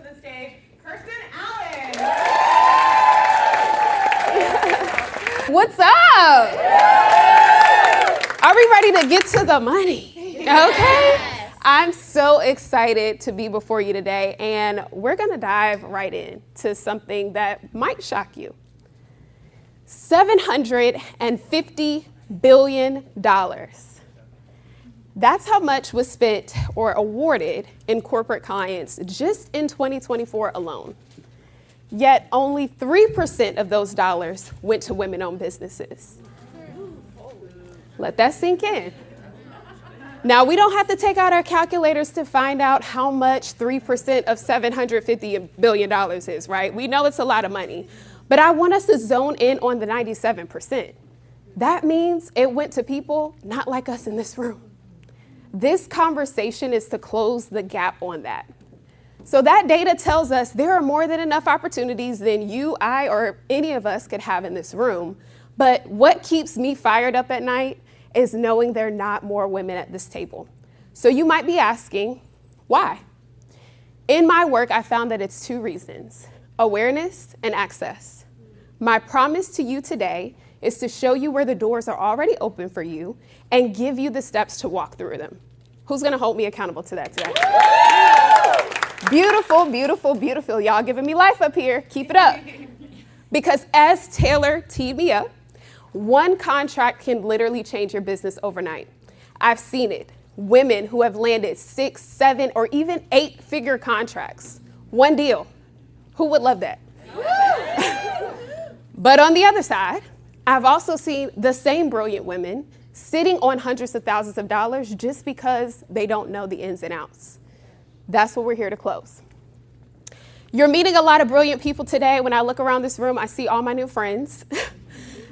the stage, Kirstyn Allen. What's up? Are we ready to get to the money? Okay. I'm so excited to be before you today, and we're going to dive right into something that might shock you. $750 billion. That's how much was spent or awarded in corporate clients just in 2024 alone. Yet only 3% of those dollars went to women-owned businesses. Let that sink in. Now, we don't have to take out our calculators to find out how much 3% of $750 billion is, right? We know it's a lot of money. But I want us to zone in on the 97%. That means it went to people not like us in this room. This conversation is to close the gap on that. So that data tells us there are more than enough opportunities than you, I, or any of us could have in this room. But what keeps me fired up at night is knowing there are not more women at this table. So you might be asking, why? In my work, I found that it's two reasons: awareness and access. My promise to you today is to show you where the doors are already open for you and give you the steps to walk through them. Who's gonna hold me accountable to that today? Beautiful, beautiful, beautiful. Y'all giving me life up here. Keep it up. Because as Taylor teed me up, one contract can literally change your business overnight. I've seen it. Women who have landed 6, 7, or even 8-figure contracts. One deal. Who would love that? But on the other side, I've also seen the same brilliant women sitting on hundreds of thousands of dollars just because they don't know the ins and outs. That's what we're here to close. You're meeting a lot of brilliant people today. When I look around this room, I see all my new friends.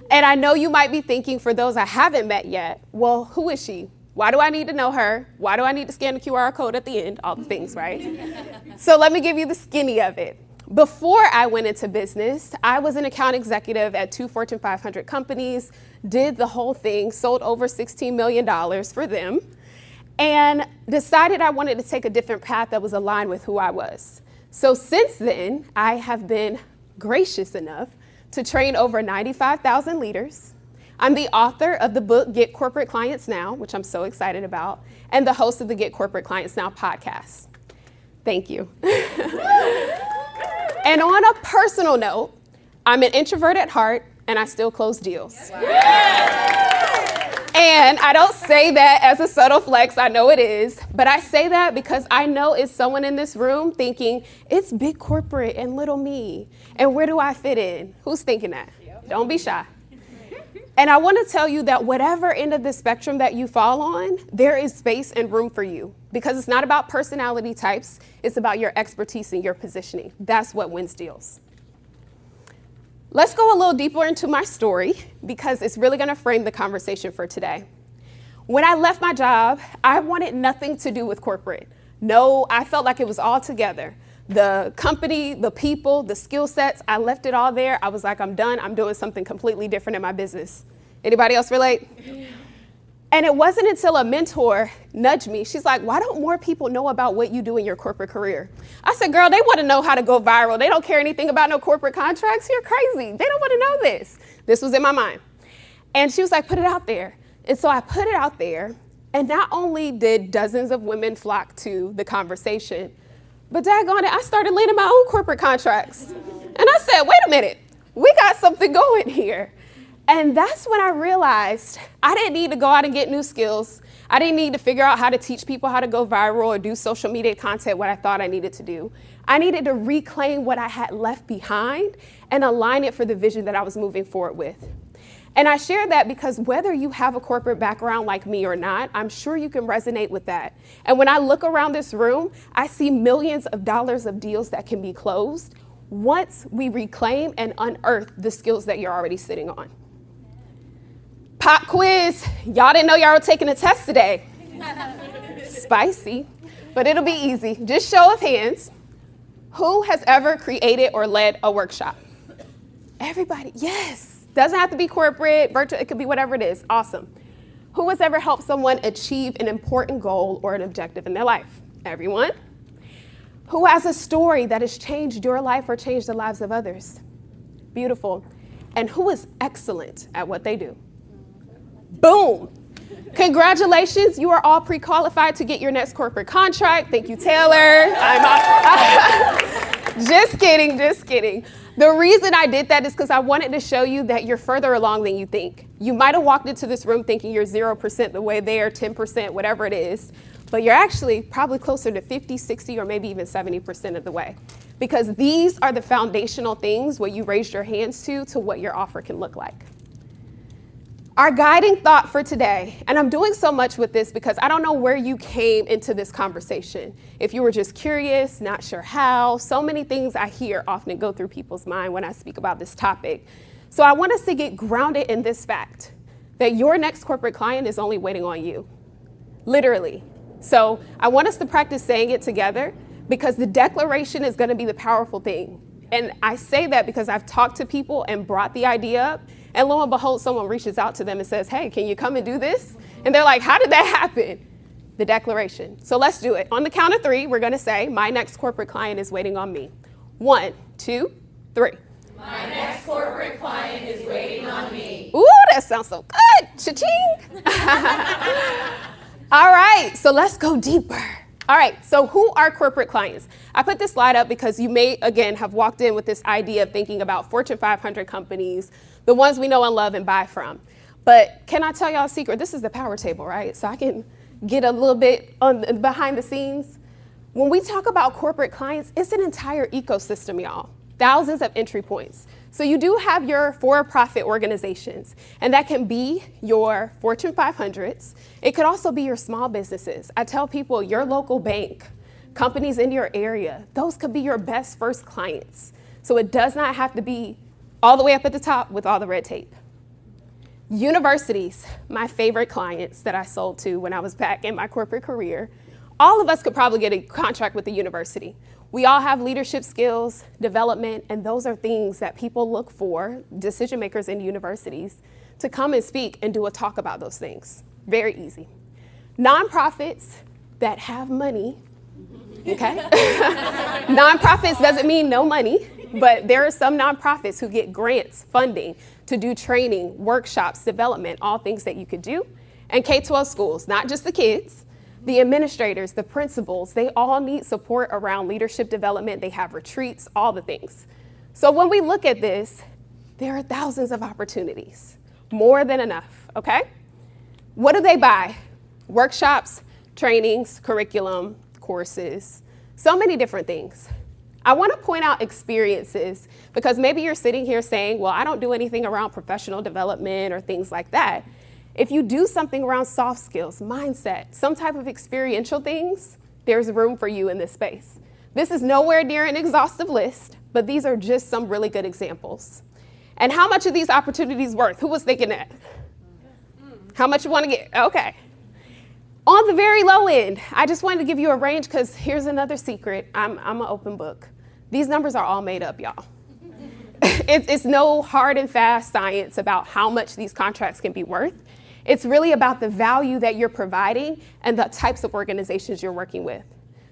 And I know you might be thinking, for those I haven't met yet, well, who is she? Why do I need to know her? Why do I need to scan the QR code at the end? All the things, right? So let me give you the skinny of it. Before I went into business, I was an account executive at 2 Fortune 500 companies, did the whole thing, sold over $16 million for them, and decided I wanted to take a different path that was aligned with who I was. So since then, I have been gracious enough to train over 95,000 leaders. I'm the author of the book, Get Corporate Clients Now, which I'm so excited about, and the host of the Get Corporate Clients Now podcast. Thank you. And on a personal note, I'm an introvert at heart, and I still close deals. And I don't say that as a subtle flex, I know it is, but I say that because I know it's someone in this room thinking, it's big corporate and little me, and where do I fit in? Who's thinking that? Don't be shy. And I want to tell you that whatever end of the spectrum that you fall on, there is space and room for you, because it's not about personality types, it's about your expertise and your positioning. That's what wins deals. Let's go a little deeper into my story, because it's really going to frame the conversation for today. When I left my job, I wanted nothing to do with corporate. No, I felt like it was all together. The company, the people, the skill sets, I left it all there. I was like, I'm done. I'm doing something completely different in my business. Anybody else relate? And it wasn't until a mentor nudged me. She's like, why don't more people know about what you do in your corporate career? I said, girl, they want to know how to go viral. They don't care anything about no corporate contracts. You're crazy. They don't want to know this. This was in my mind. And she was like, put it out there. And so I put it out there. And not only did dozens of women flock to the conversation, but daggone it, I started landing my own corporate contracts. And I said, wait a minute, we got something going here. And that's when I realized I didn't need to go out and get new skills. I didn't need to figure out how to teach people how to go viral or do social media content, what I thought I needed to do. I needed to reclaim what I had left behind and align it for the vision that I was moving forward with. And I share that because whether you have a corporate background like me or not, I'm sure you can resonate with that. And when I look around this room, I see millions of dollars of deals that can be closed once we reclaim and unearth the skills that you're already sitting on. Pop quiz. Y'all didn't know y'all were taking a test today. Spicy, but it'll be easy. Just show of hands. Who has ever created or led a workshop? Everybody, yes. Doesn't have to be corporate, virtual, it could be whatever it is. Awesome. Who has ever helped someone achieve an important goal or an objective in their life? Everyone. Who has a story that has changed your life or changed the lives of others? Beautiful. And who is excellent at what they do? Boom. Congratulations, you are all pre-qualified to get your next corporate contract. Thank you, Taylor. Just kidding. The reason I did that is because I wanted to show you that you're further along than you think. You might have walked into this room thinking you're 0% the way there, 10%, whatever it is, but you're actually probably closer to 50, 60, or maybe even 70% of the way. Because these are the foundational things what you raised your hands to what your offer can look like. Our guiding thought for today, and I'm doing so much with this because I don't know where you came into this conversation. If you were just curious, not sure how, so many things I hear often go through people's mind when I speak about this topic. So I want us to get grounded in this fact that your next corporate client is only waiting on you, literally. So I want us to practice saying it together because the declaration is going to be the powerful thing. And I say that because I've talked to people and brought the idea up. And lo and behold, someone reaches out to them and says, hey, can you come and do this? And they're like, how did that happen? The declaration. So let's do it. On the count of 3, we're going to say, my next corporate client is waiting on me. 1, 2, 3. My next corporate client is waiting on me. Ooh, that sounds so good. Cha-ching. All right, so let's go deeper. All right, so who are corporate clients? I put this slide up because you may, again, have walked in with this idea of thinking about Fortune 500 companies, the ones we know and love and buy from. But can I tell y'all a secret? This is the power table, right? So I can get a little bit on behind the scenes. When we talk about corporate clients, it's an entire ecosystem, y'all. Thousands of entry points. So you do have your for-profit organizations, and that can be your Fortune 500s. It could also be your small businesses. I tell people your local bank, companies in your area, those could be your best first clients. So it does not have to be all the way up at the top with all the red tape. Universities, my favorite clients that I sold to when I was back in my corporate career. All of us could probably get a contract with the university. We all have leadership skills, development, and those are things that people look for, decision makers in universities, to come and speak and do a talk about those things. Very easy. Nonprofits that have money, okay? Nonprofits doesn't mean no money, but there are some nonprofits who get grants, funding to do training, workshops, development, all things that you could do. And K-12 schools, not just the kids, the administrators, the principals, they all need support around leadership development. They have retreats, all the things. So when we look at this, there are thousands of opportunities, more than enough, okay? What do they buy? Workshops, trainings, curriculum, courses, so many different things. I want to point out experiences because maybe you're sitting here saying, well, I don't do anything around professional development or things like that. If you do something around soft skills, mindset, some type of experiential things, there's room for you in this space. This is nowhere near an exhaustive list, but these are just some really good examples. And how much are these opportunities worth? Who was thinking that? How much you want to get? Okay. On the very low end, I just wanted to give you a range because here's another secret. I'm an open book. These numbers are all made up, y'all. It's no hard and fast science about how much these contracts can be worth. It's really about the value that you're providing and the types of organizations you're working with.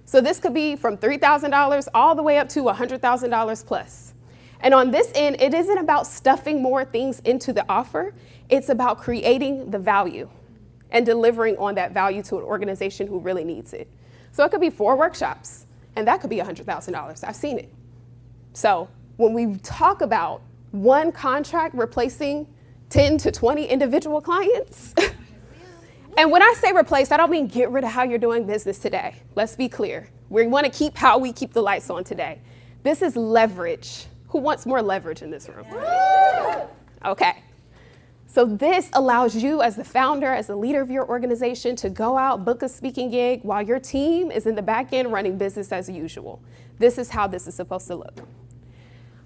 So this could be from $3,000 all the way up to $100,000 plus. And on this end, it isn't about stuffing more things into the offer. It's about creating the value and delivering on that value to an organization who really needs it. So it could be 4 workshops, and that could be $100,000. I've seen it. So when we talk about one contract replacing 10 to 20 individual clients, and when I say replace, I don't mean get rid of how you're doing business today. Let's be clear. We want to keep how we keep the lights on today. This is leverage. Who wants more leverage in this room? Okay. So this allows you as the founder, as the leader of your organization to go out, book a speaking gig while your team is in the back end running business as usual. This is how this is supposed to look.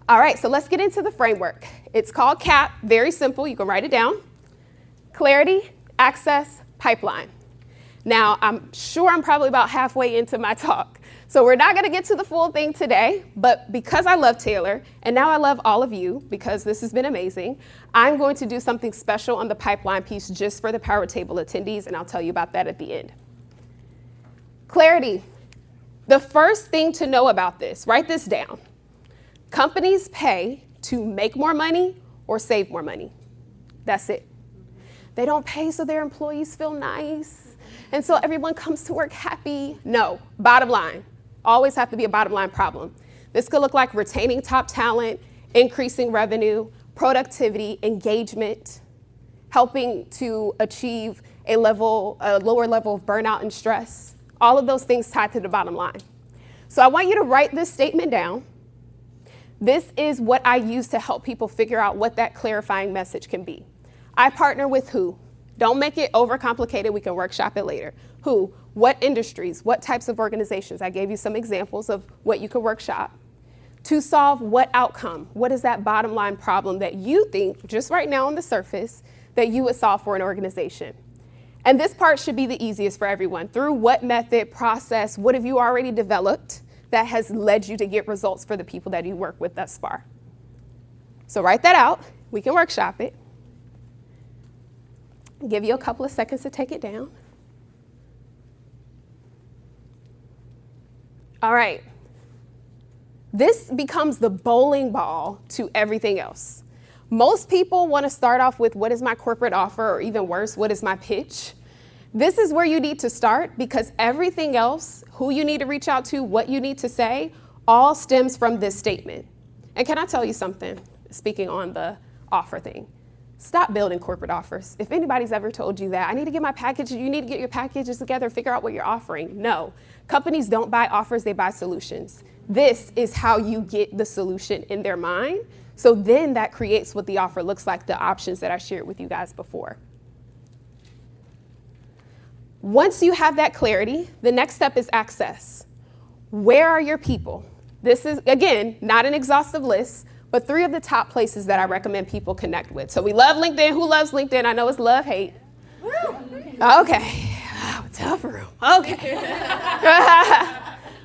All right, so let's get into the framework. It's called CAP, very simple, you can write it down. Clarity, access, pipeline. Now, I'm sure I'm probably about halfway into my talk, so we're not gonna get to the full thing today, but because I love Taylor, and now I love all of you, because this has been amazing, I'm going to do something special on the pipeline piece just for the Power Table attendees, and I'll tell you about that at the end. Clarity. The first thing to know about this, write this down. Companies pay to make more money or save more money. That's it. They don't pay so their employees feel nice and so everyone comes to work happy. No, bottom line. Always have to be a bottom line problem. This could look like retaining top talent, increasing revenue, productivity, engagement, helping to achieve a lower level of burnout and stress. All of those things tied to the bottom line. So I want you to write this statement down. This is what I use to help people figure out what that clarifying message can be. I partner with who? Don't make it overcomplicated. We can workshop it later. Who? What industries? What types of organizations? I gave you some examples of what you could workshop. To solve what outcome? What is that bottom line problem that you think, just right now on the surface, that you would solve for an organization? And this part should be the easiest for everyone. Through what method, process, what have you already developed that has led you to get results for the people that you work with thus far? So write that out. We can workshop it. Give you a couple of seconds to take it down. All right. This becomes the bowling ball to everything else. Most people want to start off with, what is my corporate offer? Or even worse, what is my pitch? This is where you need to start, because everything else, who you need to reach out to, what you need to say, all stems from this statement. And can I tell you something, speaking on the offer thing? Stop building corporate offers. If anybody's ever told you that, I need to get my package, you need to get your packages together, figure out what you're offering. No, companies don't buy offers, they buy solutions. This is how you get the solution in their mind. So then that creates what the offer looks like, the options that I shared with you guys before. Once you have that clarity, the next step is access. Where are your people? This is, again, not an exhaustive list, but 3 of the top places that I recommend people connect with. So we love LinkedIn. Who loves LinkedIn? I know it's love, hate. Okay. Oh, tough room. Okay.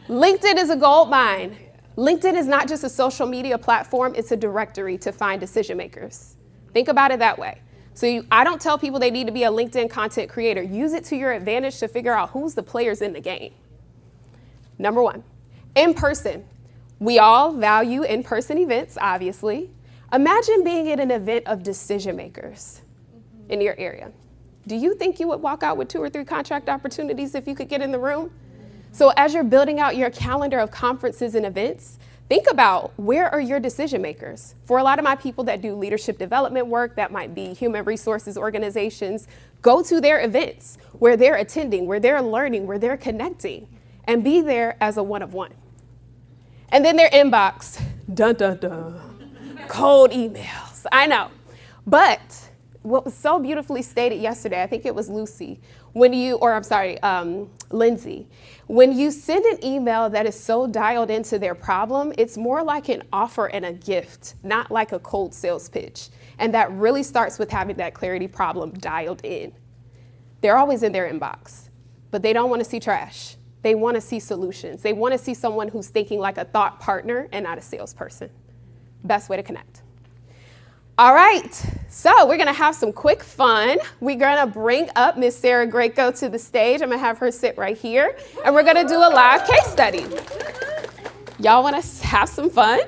LinkedIn is a gold mine. LinkedIn is not just a social media platform, it's a directory to find decision makers. Think about it that way. So I don't tell people they need to be a LinkedIn content creator. Use it to your advantage to figure out who's the players in the game. Number 1, in person. We all value in-person events, obviously. Imagine being at an event of decision makers in your area. Do you think you would walk out with 2 or 3 contract opportunities if you could get in the room? So as you're building out your calendar of conferences and events, think about, where are your decision makers? For a lot of my people that do leadership development work, that might be human resources organizations, go to their events where they're attending, where they're learning, where they're connecting, and be there as a one-of-one. And then their inbox, dun, dun, dun, cold emails, I know. But what was so beautifully stated yesterday, I think it was Lindsay, when you send an email that is so dialed into their problem, it's more like an offer and a gift, not like a cold sales pitch. And that really starts with having that clarity problem dialed in. They're always in their inbox, but they don't want to see trash. They want to see solutions. They want to see someone who's thinking like a thought partner and not a salesperson. Best way to connect. All right, so we're gonna have some quick fun. We're gonna bring up Miss Sarah Greco to the stage. I'm gonna have her sit right here, and we're gonna do a live case study. Y'all wanna have some fun?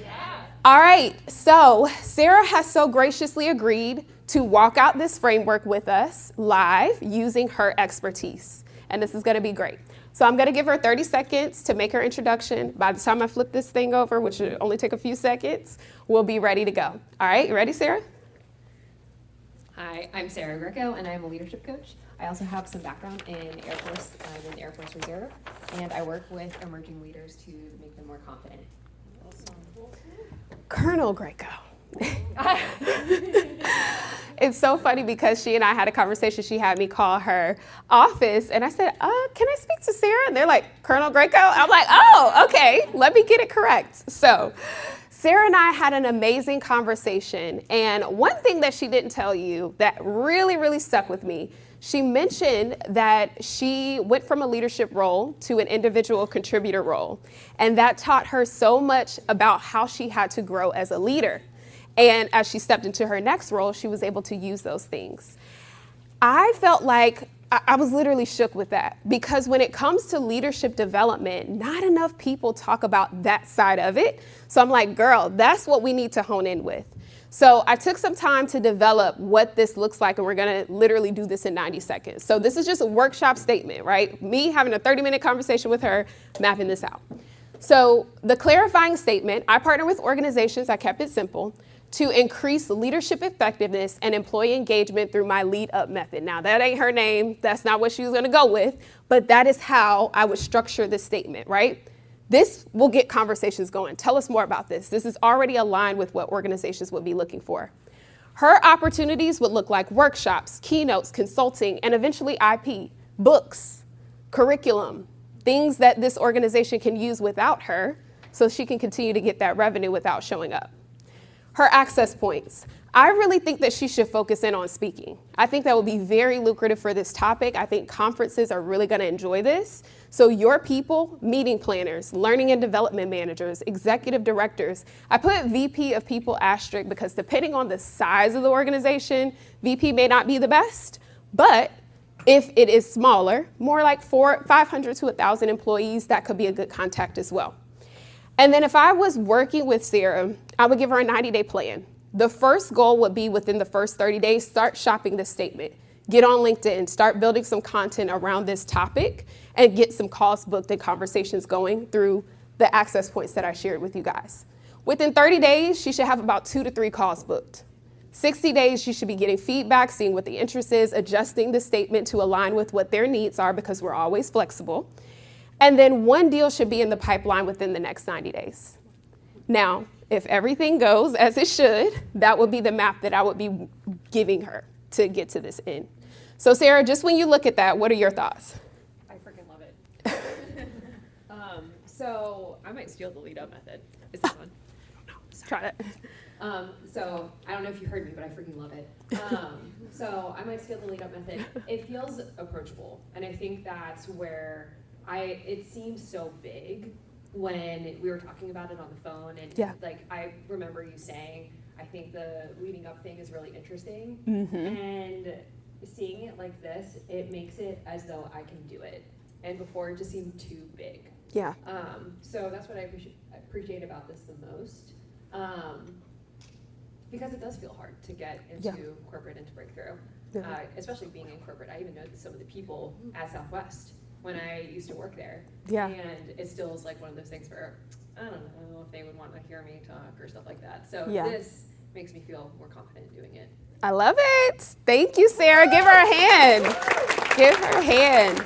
Yeah. All right, so Sarah has so graciously agreed to walk out this framework with us live using her expertise, and this is gonna be great. So I'm gonna give her 30 seconds to make her introduction. By the time I flip this thing over, which will only take a few seconds, we'll be ready to go. All right, you ready, Sarah? Hi, I'm Sarah Greco, and I'm a leadership coach. I also have some background in Air Force. I'm in the Air Force Reserve, and I work with emerging leaders to make them more confident. Colonel Greco. It's so funny because she and I had a conversation. She had me call her office, and I said, can I speak to Sarah? And they're like, Colonel Greco? I'm like, oh, okay, let me get it correct. So Sarah and I had an amazing conversation, and one thing that she didn't tell you that really, really stuck with me, she mentioned that she went from a leadership role to an individual contributor role, and that taught her so much about how she had to grow as a leader. And as she stepped into her next role, she was able to use those things. I felt like I was literally shook with that, because when it comes to leadership development, not enough people talk about that side of it. So I'm like, girl, that's what we need to hone in with. So I took some time to develop what this looks like, and we're gonna literally do this in 90 seconds. So this is just a workshop statement, right? Me having a 30-minute conversation with her, mapping this out. So the clarifying statement, I partner with organizations, I kept it simple, to increase leadership effectiveness and employee engagement through my lead up method. Now that ain't her name, that's not what she was gonna go with, but that is how I would structure this statement, right? This will get conversations going. Tell us more about this. This is already aligned with what organizations would be looking for. Her opportunities would look like workshops, keynotes, consulting, and eventually IP, books, curriculum, things that this organization can use without her so she can continue to get that revenue without showing up. Her access points. I really think that she should focus in on speaking. I think that would be very lucrative for this topic. I think conferences are really gonna enjoy this. So your people, meeting planners, learning and development managers, executive directors, I put VP of people asterisk because depending on the size of the organization, VP may not be the best, but if it is smaller, more like 500 to 1,000 employees, that could be a good contact as well. And then if I was working with Sarah, I would give her a 90-day plan. The first goal would be within the first 30 days, start shopping this statement. Get on LinkedIn, start building some content around this topic, and get some calls booked and conversations going through the access points that I shared with you guys. Within 30 days, she should have about 2 to 3 calls booked. 60 days, she should be getting feedback, seeing what the interest is, adjusting the statement to align with what their needs are, because we're always flexible. And then 1 deal should be in the pipeline within the next 90 days. Now, if everything goes as it should, that would be the map that I would be giving her to get to this end. So Sarah, just when you look at that, what are your thoughts? I freaking love it. So I might steal the lead up method. Is this one? Try it. So I don't know if you heard me, but I freaking love it. So I might steal the lead up method. It feels approachable, and I think that's where it seems so big when we were talking about it on the phone, and like I remember you saying, I think the leading up thing is really interesting, and seeing it like this, it makes it as though I can do it, and before it just seemed too big. Yeah. So that's what I appreciate about this the most, because it does feel hard to get into corporate, into breakthrough, especially being in corporate. I even know some of the people at Southwest when I used to work there. And it still is like one of those things where I don't know if they would want to hear me talk or stuff like that. So this makes me feel more confident in doing it. I love it. Thank you, Sarah. Give her a hand. Give her a hand.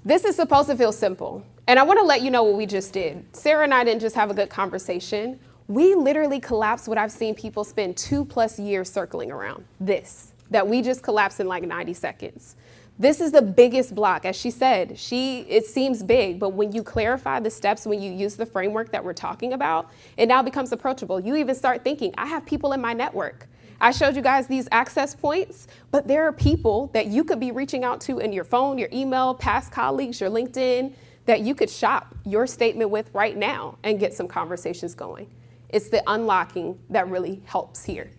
This is supposed to feel simple. And I want to let you know what we just did. Sarah and I didn't just have a good conversation. We literally collapsed what I've seen people spend 2+ years circling around. That we just collapsed in like 90 seconds. This is the biggest block. As she said, it seems big, but when you clarify the steps, when you use the framework that we're talking about, it now becomes approachable. You even start thinking, I have people in my network. I showed you guys these access points, but there are people that you could be reaching out to in your phone, your email, past colleagues, your LinkedIn, that you could shop your statement with right now and get some conversations going. It's the unlocking that really helps here.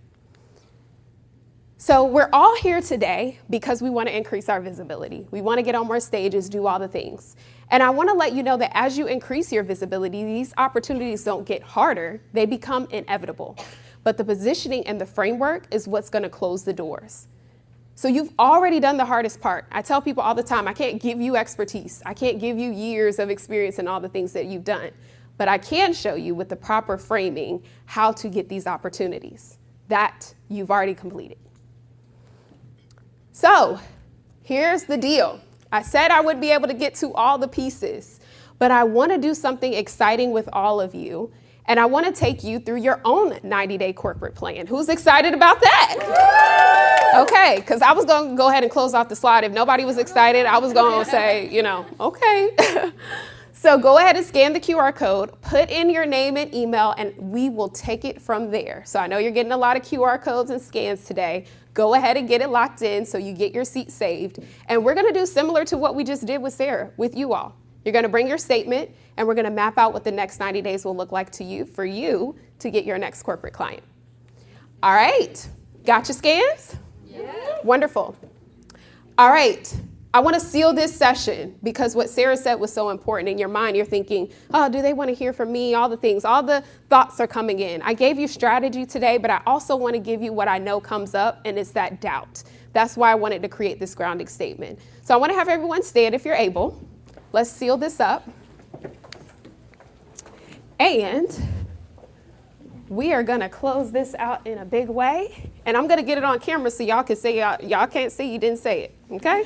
So we're all here today because we want to increase our visibility. We want to get on more stages, do all the things. And I want to let you know that as you increase your visibility, these opportunities don't get harder, they become inevitable. But the positioning and the framework is what's going to close the doors. So you've already done the hardest part. I tell people all the time, I can't give you expertise. I can't give you years of experience and all the things that you've done. But I can show you with the proper framing how to get these opportunities that you've already completed. So here's the deal. I said I would be able to get to all the pieces, but I want to do something exciting with all of you. And I want to take you through your own 90-day corporate plan. Who's excited about that? Okay, because I was going to go ahead and close off the slide. If nobody was excited, I was going to say, okay. So go ahead and scan the QR code, put in your name and email, and we will take it from there. So I know you're getting a lot of QR codes and scans today. Go ahead and get it locked in so you get your seat saved. And we're going to do similar to what we just did with Sarah, with you all. You're going to bring your statement, and we're going to map out what the next 90 days will look like to you, for you to get your next corporate client. All right. Got your scans? Yeah. Wonderful. All right. I want to seal this session because what Sarah said was so important. In your mind, you're thinking, oh, do they want to hear from me? All the things, all the thoughts are coming in. I gave you strategy today, but I also want to give you what I know comes up, and it's that doubt. That's why I wanted to create this grounding statement. So I want to have everyone stand if you're able. Let's seal this up. And we are going to close this out in a big way. And I'm going to get it on camera so y'all can say, y'all can't see you didn't say it. Okay?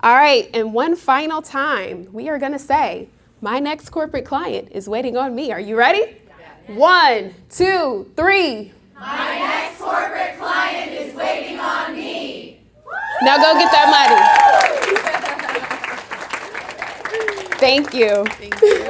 All right. And one final time, we are going to say, my next corporate client is waiting on me. Are you ready? Yeah. 1, 2, 3. My next corporate client is waiting on me. Now go get that money. Thank you. Thank you.